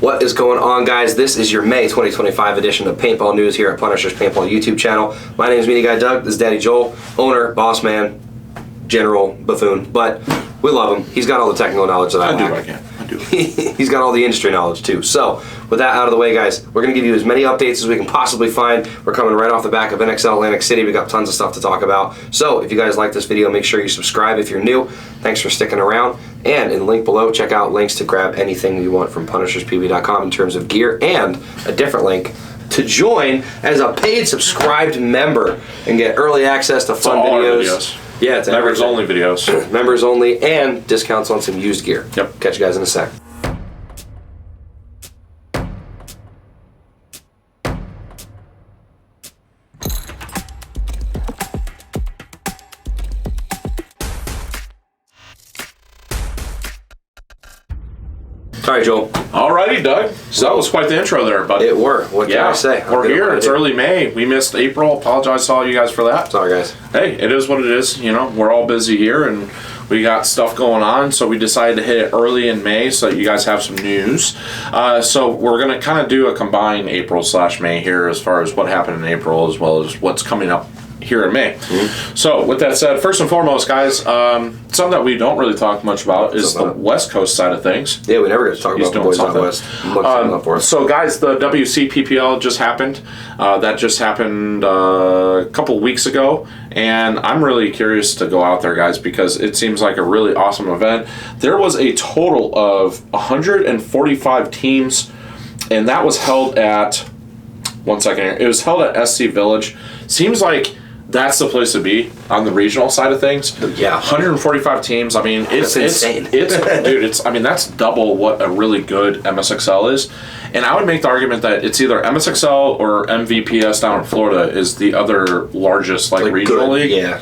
What is going on, guys? This is your May 2025 edition of Paintball News here at Punishers Paintball YouTube channel. My name is Meanie Guy Doug. This is Daddy Joel, owner, boss man, general buffoon, but we love him. He's got all the technical knowledge that I lack. do what I can. I do. He's got all the industry knowledge too. So with that out of the way, guys, we're going to give you as many updates as we can possibly find. We're coming right off the back of NXL Atlantic City. We got tons of stuff to talk about. So if you guys like this video, make sure you subscribe if you're new. Thanks for sticking around. And in the link below, check out links to grab anything you want from punisherspb.com in terms of gear, and a different link to join as a paid subscribed member and get early access to fun videos. Yeah, it's members only videos. Members only, and discounts on some used gear. Yep. Catch you guys in a sec. All right, Joel. Alrighty, Doug. So that was quite the intro there, buddy. It were. What can I say? We're here. It's early May. We missed April. Apologize to all you guys for that. Sorry, guys. Hey, it is what it is. You know, we're all busy here and we got stuff going on, so we decided to hit it early in May so that you guys have some news. So we're going to kind of do a combined April/May here as far as what happened in April as well as what's coming up here in May. Mm-hmm. So with that said, first and foremost, guys, something that we don't really talk much about is the West Coast side of things. Yeah, we never get to talk about the boys out West. So guys, the WCPPL just happened. That just happened a couple weeks ago, and I'm really curious to go out there, guys, because it seems like a really awesome event. There was a total of 145 teams, and that was held at, one second here, it was held at SC Village. Seems like that's the place to be on the regional side of things. Yeah, 145 teams. I mean, it's insane. Dude, I mean, that's double what a really good MSXL is. And I would make the argument that it's either MSXL or MVPS down in Florida is the other largest like regional league. Yeah.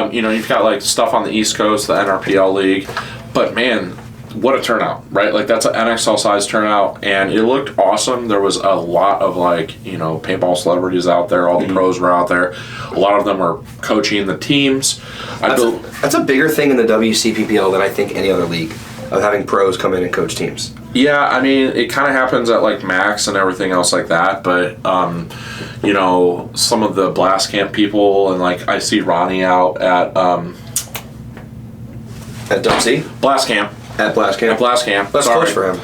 You know, you've got like stuff on the East Coast, the NRPL league, but man, what a turnout, right? Like that's an NXL size turnout, and it looked awesome. There was a lot of like, you know, paintball celebrities out there. All the pros were out there. A lot of them were coaching the teams. That's a bigger thing in the WCPPL than I think any other league, of having pros come in and coach teams. Yeah, I mean, it kind of happens at like Max and everything else like that, but you know, some of the blast camp people, and like I see Ronnie out at Dempsey blast camp. At Blast Camp? At Blast Camp. That's close for him.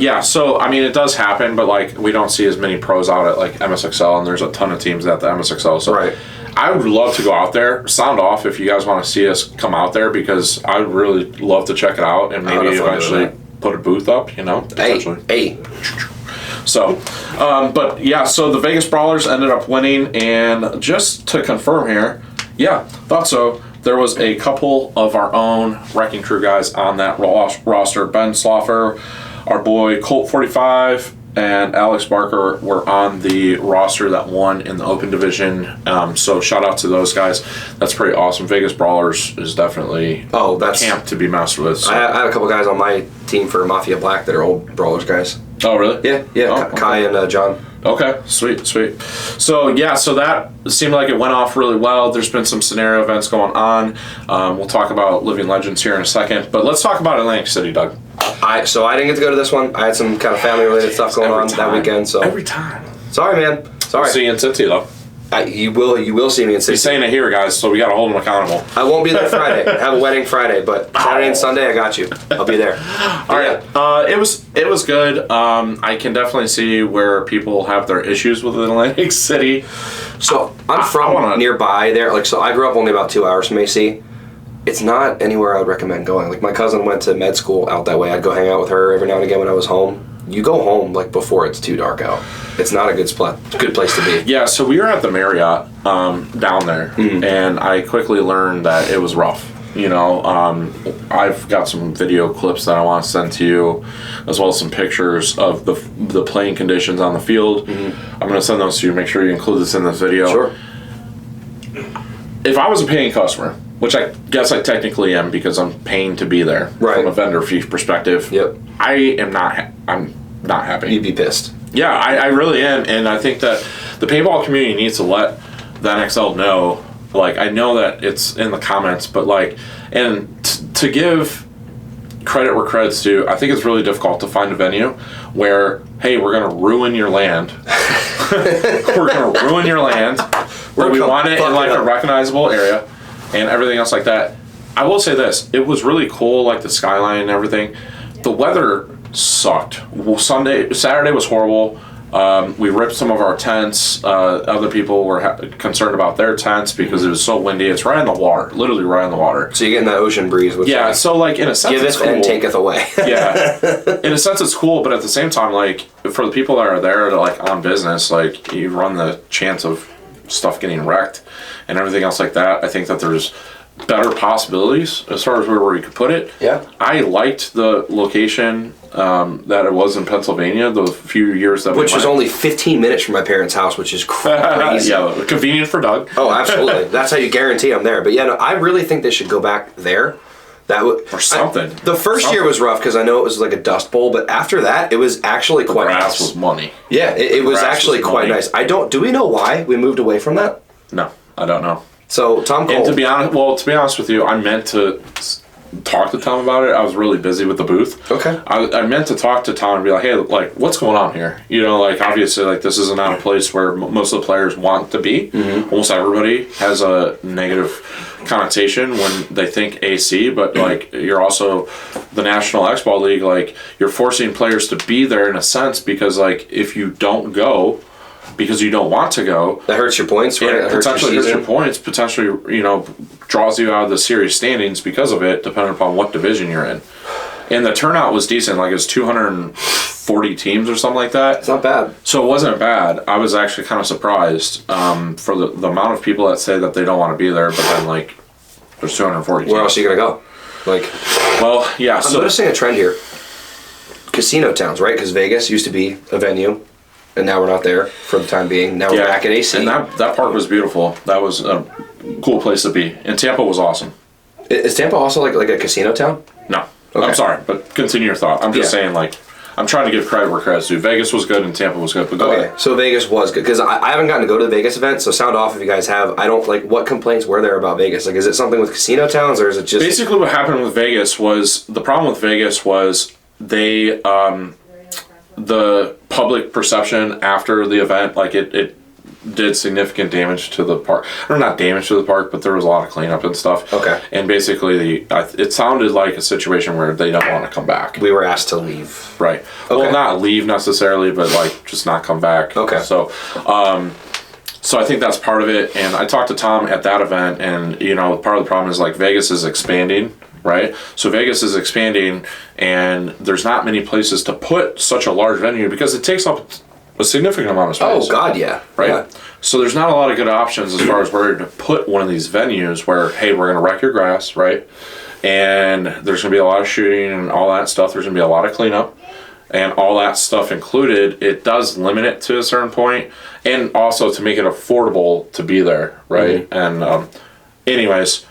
Yeah, so, I mean, it does happen, but, like, we don't see as many pros out at, like, MSXL, and there's a ton of teams at the MSXL. So right. I would love to go out there. Sound off if you guys want to see us come out there, because I would really love to check it out and maybe eventually put a booth up, you know, potentially. Hey. So, but, yeah, so the Vegas Brawlers ended up winning, and just to confirm here, yeah, thought so. There was a couple of our own Wrecking Crew guys on that roster. Ben Sloffer, our boy Colt 45, and Alex Barker were on the roster that won in the open division. So shout out to those guys. That's pretty awesome. Vegas Brawlers is definitely camp to be messed with. So. I had a couple guys on my team for Mafia Black that are old Brawlers guys. Oh, really? Yeah. Kai and John. Okay, sweet. So, yeah, so that seemed like it went off really well. There's been some scenario events going on. We'll talk about Living Legends here in a second. But let's talk about Atlantic City, Doug. So I didn't get to go to this one. I had some kind of family-related stuff going on that weekend. So every time. Sorry, man. Sorry. We'll see you in Cincy, though. You will see me in Cincy. He's saying it here, guys, so we got to hold him accountable. I won't be there Friday. I have a wedding Friday, but Saturday and Sunday, I got you. I'll be there. All right. It was good. I can definitely see where people have their issues with Atlantic City. So I'm from nearby there. Like, so I grew up only about 2 hours from AC. It's not anywhere I would recommend going. Like, my cousin went to med school out that way. I'd go hang out with her every now and again when I was home. You go home like before it's too dark out. It's not a good place to be. Yeah, so we were at the Marriott down there, and I quickly learned that it was rough. You know, I've got some video clips that I want to send to you, as well as some pictures of the playing conditions on the field. I'm going to send those to you. Make sure you include this in this video. Sure. If I was a paying customer, which I guess I technically am because I'm paying to be there from a vendor fee perspective. Yep. I'm not happy. You'd be pissed. Yeah, I really am, and I think that the paintball community needs to let the NXL know. Like, I know that it's in the comments, but like, and to give credit where credit's due. I think it's really difficult to find a venue where, hey, we're going to ruin your land. We're going to ruin your land. But we want it in like a recognizable area and everything else like that. I will say this. It was really cool, like the skyline and everything. The weather sucked. Saturday was horrible. We ripped some of our tents. Other people were concerned about their tents because it was so windy. It's right on the water, literally right on the water. So you're getting that ocean breeze. Which yeah, so like in a sense it's cool. Giveth and taketh away. Yeah. In a sense it's cool, but at the same time, like for the people that are there like on business, like you run the chance of stuff getting wrecked and everything else like that. I think that there's better possibilities as far as where you could put it. Yeah. I liked the location that it was in Pennsylvania the few years that we went. Which was only 15 minutes from my parents' house, which is crazy. Yeah, convenient for Doug. Oh, absolutely. That's how you guarantee I'm there. But yeah, no, I really think they should go back there. That would or something. The first year was rough because I know it was like a dust bowl, but after that, it was actually quite nice. The grass was money. Yeah, it was actually quite nice. Do we know why we moved away from that? No, I don't know. So Tom Cole. And to be honest with you, I meant to talk to Tom about it. I was really busy with the booth. Okay. I meant to talk to Tom and be like, hey, like, what's going on here? You know, like, obviously, like, this is not a place where most of the players want to be. Mm-hmm. Almost everybody has a negative connotation when they think AC, but, like, you're also the National X-Ball League. Like, you're forcing players to be there in a sense because, like, if you don't go because you don't want to go, that hurts your points, right? It potentially hurts your points, potentially, you know, draws you out of the series standings because of it, depending upon what division you're in. And the turnout was decent, like it was 240 teams or something like that. It's not bad. So it wasn't bad. I was actually kind of surprised for the amount of people that say that they don't want to be there, but then, like, there's 240 teams. Where else are you going to go? Like, well, yeah. I'm noticing a trend here. Casino towns, right? Because Vegas used to be a venue. And now we're not there for the time being. Now we're back at AC. And that park was beautiful. That was a cool place to be. And Tampa was awesome. Is Tampa also like a casino town? No. Okay. I'm sorry, but continue your thought. I'm just saying, like, I'm trying to give credit where credit's due. Vegas was good and Tampa was good, but go ahead. So Vegas was good. Because I haven't gotten to go to the Vegas event, so sound off if you guys have. I don't, like, what complaints were there about Vegas? Like, is it something with casino towns, or is it just... Basically what happened with Vegas was, the problem with Vegas was they... the public perception after the event, like it did significant damage to the park. Or not damage to the park, but there was a lot of cleanup and stuff. Okay. And basically, it sounded like a situation where they don't want to come back. We were asked to leave. Right. Okay. Well, not leave necessarily, but like just not come back. Okay. So, so I think that's part of it. And I talked to Tom at that event, and you know, part of the problem is like Vegas is expanding. Right? So Vegas is expanding, and there's not many places to put such a large venue because it takes up a significant amount of space. Oh, God, yeah. Right? Yeah. So there's not a lot of good options as far as where to put one of these venues where, hey, we're going to wreck your grass, right? And there's going to be a lot of shooting and all that stuff. There's going to be a lot of cleanup. And all that stuff included, it does limit it to a certain point, and also to make it affordable to be there, right? Mm-hmm. And anyways...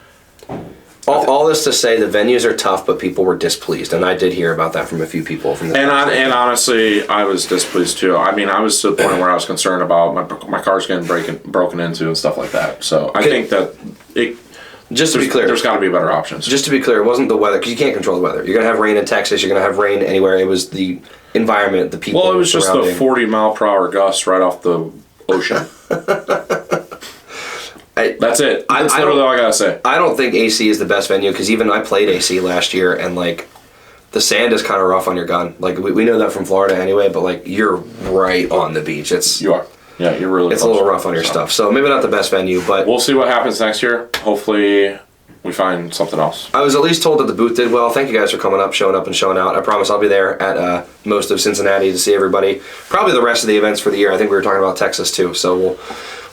All this to say, the venues are tough, but people were displeased, and I did hear about that from a few people. And honestly, I was displeased too. I mean, I was to the point where I was concerned about my car's getting broken into and stuff like that. So I think that just to be clear, there's got to be better options. Just to be clear, it wasn't the weather, because you can't control the weather. You're gonna have rain in Texas. You're gonna have rain anywhere. It was the environment, the people. Well, it was just the 40-mile-per-hour gusts right off the ocean. That's it. That's literally all I gotta say. I don't think AC is the best venue because even I played AC last year and like the sand is kind of rough on your gun. Like we know that from Florida anyway, but like you're right on the beach. You are. Yeah, you're really. It's a little rough on your stuff. So maybe not the best venue, but we'll see what happens next year. Hopefully, we find something else. I was at least told that the booth did well. Thank you guys for coming up, showing out. I promise I'll be there at most of Cincinnati to see everybody. Probably the rest of the events for the year. I think we were talking about Texas too, so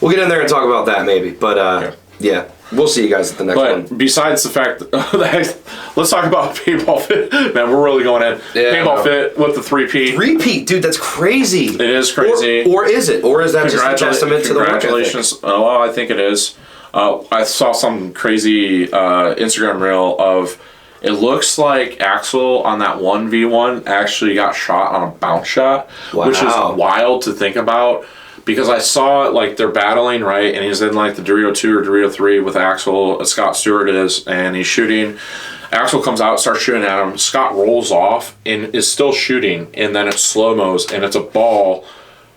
we'll get in there and talk about that maybe. But yeah, we'll see you guys at the next one. But besides the fact that, let's talk about Paintball Fit. Man, we're really going in. Yeah, Paintball Fit with the 3P. 3P, dude, that's crazy. It is crazy. Or is it? Or is that just a testament to the work ethic? Congratulations. Oh, well, I think it is. I saw some crazy Instagram reel of, it looks like Axel on that 1v1 actually got shot on a bounce shot, which is wild to think about. because I saw like they're battling, right? And he's in like the Dorito 2 or Dorito 3 with Axel. Scott Stewart is, and he's shooting. Axel comes out, starts shooting at him. Scott rolls off and is still shooting, and then it slow-mos, and it's a ball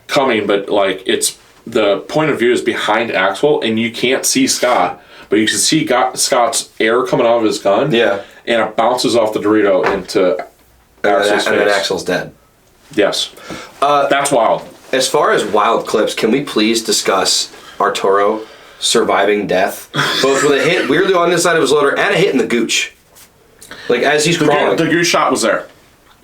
coming, but like it's the point of view is behind Axel, and you can't see Scott, but you can see Scott's air coming out of his gun. Yeah. And it bounces off the Dorito into Axel's face. And then Axel's dead. Yes. That's wild. As far as wild clips, can we please discuss Arturo surviving death? Both with a hit weirdly on the inside of his loader and a hit in the gooch. Like, as he's crawling. The gooch shot was there.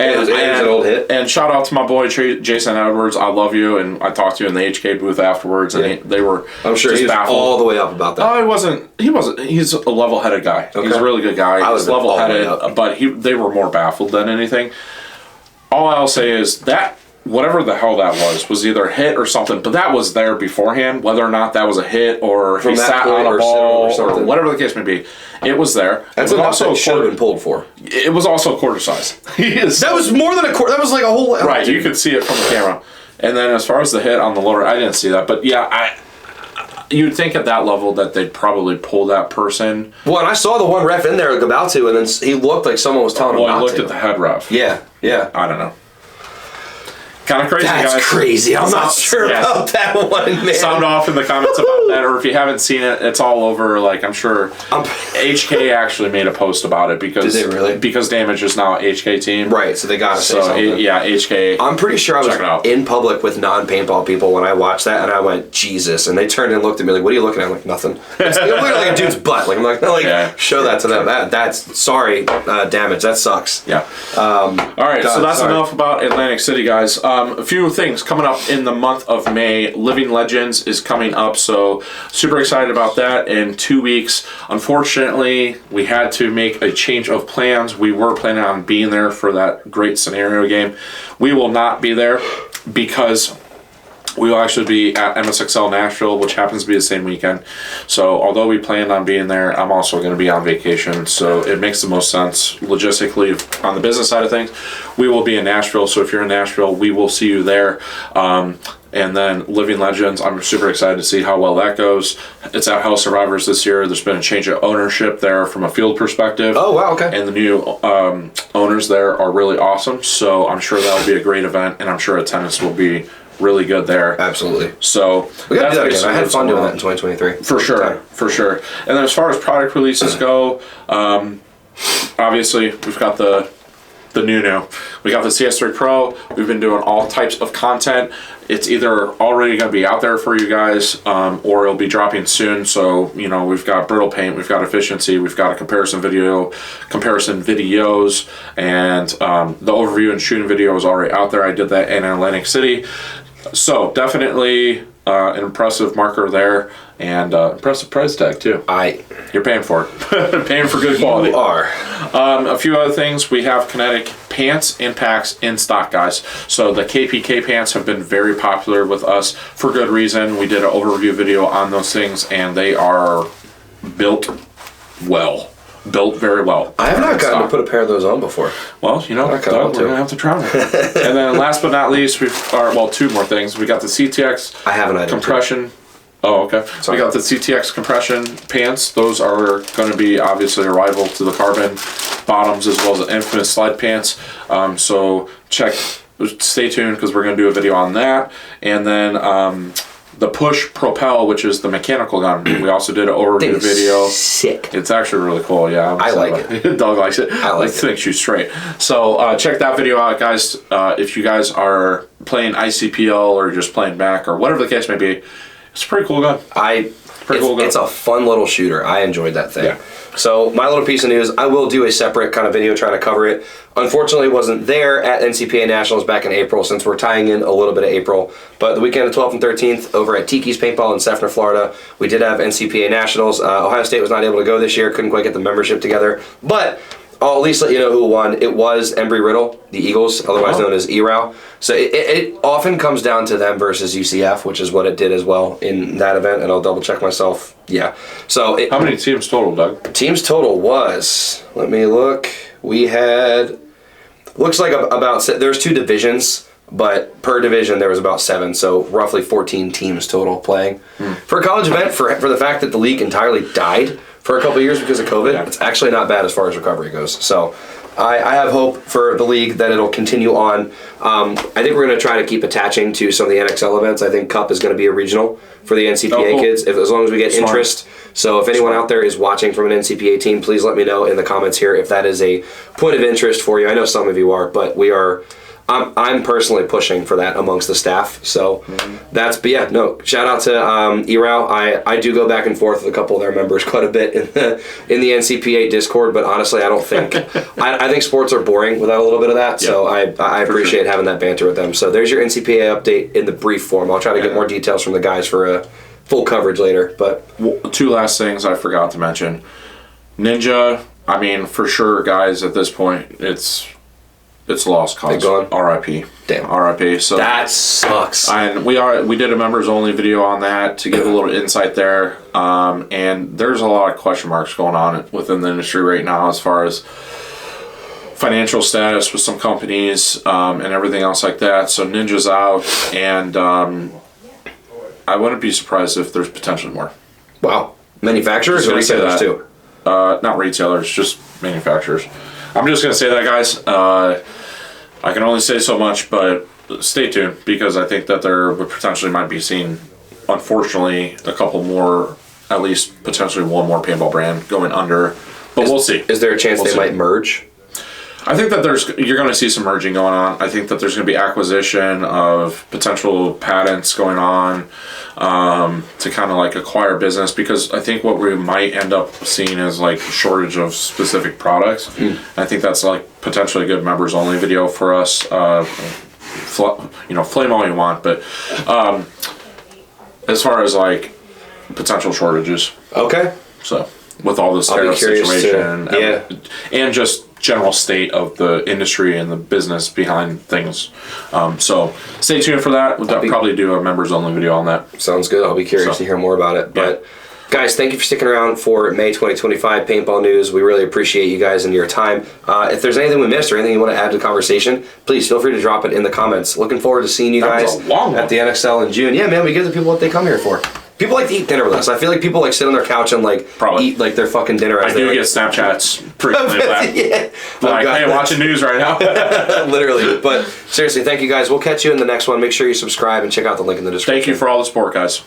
And it was an old hit. And shout out to my boy Jason Edwards. I love you, and I talked to you in the HK booth afterwards, and they were. I'm sure he was baffled. all the way up about that. Oh, he wasn't. He's a level-headed guy. Okay. He's a really good guy. He's level-headed, but they were more baffled than anything. All I'll say is that whatever the hell that was either a hit or something, but that was there beforehand. Whether or not that was a hit or he sat on a ball or whatever the case may be, it was there. That's also should have been pulled for. It was also a quarter size. That was more than a quarter. That was like a whole. Right, you could see it from the camera. And then as far as the hit on the loader, I didn't see that, but yeah, you'd think at that level that they'd probably pull that person. Well, and I saw the one ref in there about to, and then he looked like someone was telling him not to. Well, he looked at the head ref. Yeah. I don't know. Kind of crazy, guys. That's crazy. I'm not sure about that one, man. Sound off in the comments about that, or if you haven't seen it, it's all over. Like, I'm sure HK actually made a post about it because did they really? Because Damage is now HK team, right? So they gotta say something. HK. I'm pretty sure I was in public with non-paintball people when I watched that, and I went, Jesus, and they turned and looked at me like, "What are you looking at?" I'm like, "Nothing." It's literally like a dude's butt. Like I'm like, show that to them. That's sorry, Damage. That sucks. Yeah. All right, so that's enough about Atlantic City, guys. A few things coming up in the month of May. Living Legends is coming up, so super excited about that in 2 weeks. Unfortunately, we had to make a change of plans. We were planning on being there for that great scenario game. We will not be there because we will actually be at MSXL Nashville, which happens to be the same weekend. So although we planned on being there, I'm also going to be on vacation. So it makes the most sense logistically on the business side of things. We will be in Nashville. So if you're in Nashville, we will see you there. And then Living Legends, I'm super excited to see how well that goes. It's at Hell Survivors this year. There's been a change of ownership there from a field perspective. Oh, wow, okay. And the new owners there are really awesome. So I'm sure that'll be a great event, and I'm sure attendance will be really good there. Absolutely. So we got to do that again. I had fun doing that in 2023. For sure. And then as far as product releases go, obviously we've got the new. We got the CS3 Pro. We've been doing all types of content. It's either already going to be out there for you guys, or it'll be dropping soon. So, we've got brittle paint, we've got efficiency, we've got a comparison videos, and the overview and shooting video is already out there. I did that in Atlantic City. So definitely an impressive marker there, and impressive price tag too. You're paying for it. Paying for good quality. You are. A few other things. We have Kinetic pants and packs in stock, guys. So the KPK pants have been very popular with us for good reason. We did an overview video on those things, and they are built very well. I have not gotten to put a pair of those on before. Well, we're going to have to try them. And then last but not least, two more things. We got the CTX I have an item compression. Oh, okay. Sorry. We got the CTX compression pants. Those are going to be obviously a rival to the carbon bottoms as well as the infamous slide pants. So stay tuned because we're going to do a video on that. And then the Push Propel, which is the mechanical gun. We also did an overview video. Sick. It's actually really cool. Yeah, I like it. Doug likes it. I like it. Thinks you straight. So check that video out, guys. If you guys are playing ICPL or just playing back or whatever the case may be, it's a pretty cool gun. It's a fun little shooter. I enjoyed that thing. Yeah. So my little piece of news, I will do a separate kind of video trying to cover it. Unfortunately, wasn't there at NCPA Nationals back in April since we're tying in a little bit of April. But the weekend of 12th and 13th over at Tiki's Paintball in Sefner, Florida, we did have NCPA Nationals. Ohio State was not able to go this year, couldn't quite get the membership together. But I'll at least let you know who won. It was Embry-Riddle, the Eagles, otherwise known as EROW. So it often comes down to them versus UCF, which is what it did as well in that event, and I'll double check myself. Yeah. So how many teams total, Doug? Teams total was, let me look. We had, looks like about, there's two divisions. but per division there was about 7, so roughly 14 teams total playing. For a college event, for the fact that the league entirely died for a couple of years because of COVID, it's actually not bad as far as recovery goes. So I have hope for the league that it'll continue on. I think we're going to try to keep attaching to some of the NXL events. I think Cup is going to be a regional for the NCPA kids, as long as we get interest. So if anyone out there is watching from an NCPA team, please let me know in the comments here if that is a point of interest for you. I know some of you are, but we are. I'm personally pushing for that amongst the staff. So but yeah, no, shout out to ERAL. I do go back and forth with a couple of their members quite a bit in the NCPA Discord, but honestly, I don't think, I think sports are boring without a little bit of that. So I appreciate having that banter with them. So there's your NCPA update in the brief form. I'll try to get more details from the guys for full coverage later. But 2 last things I forgot to mention. Ninja, I mean, for sure, guys, at this point, it's lost cause. R.I.P. Damn. R.I.P. So that sucks. And we did a members only video on that to give a little insight there. And there's a lot of question marks going on within the industry right now as far as financial status with some companies and everything else like that. So Ninja's out, and I wouldn't be surprised if there's potentially more. Wow. Manufacturers or retailers too? Not retailers, just manufacturers. I'm just going to say that, guys. I can only say so much, but stay tuned, because I think that there potentially might be seen, unfortunately, a couple more, at least potentially one more paintball brand going under. But we'll see. Is there a chance they might merge? I think that you're going to see some merging going on. I think that there's going to be acquisition of potential patents going on to kind of like acquire business, because I think what we might end up seeing is like shortage of specific products. I think that's like potentially a good members only video for us. Flame all you want, but as far as like potential shortages. Okay. So with all this tariff situation and just general state of the industry and the business behind things. So stay tuned for that. We'll probably do a members only video on that. Sounds good. I'll be curious to hear more about it. But guys, thank you for sticking around for May 2025 Paintball News. We really appreciate you guys and your time. If there's anything we missed or anything you want to add to the conversation, please feel free to drop it in the comments. Looking forward to seeing you guys at the NXL in June. Yeah, man, we give the people what they come here for. People like to eat dinner with us. I feel like people like sit on their couch and like eat like their fucking dinner. I do get Snapchats frequently. Like, hey, I'm watching news right now. Literally. But seriously, thank you guys. We'll catch you in the next one. Make sure you subscribe and check out the link in the description. Thank you for all the support, guys.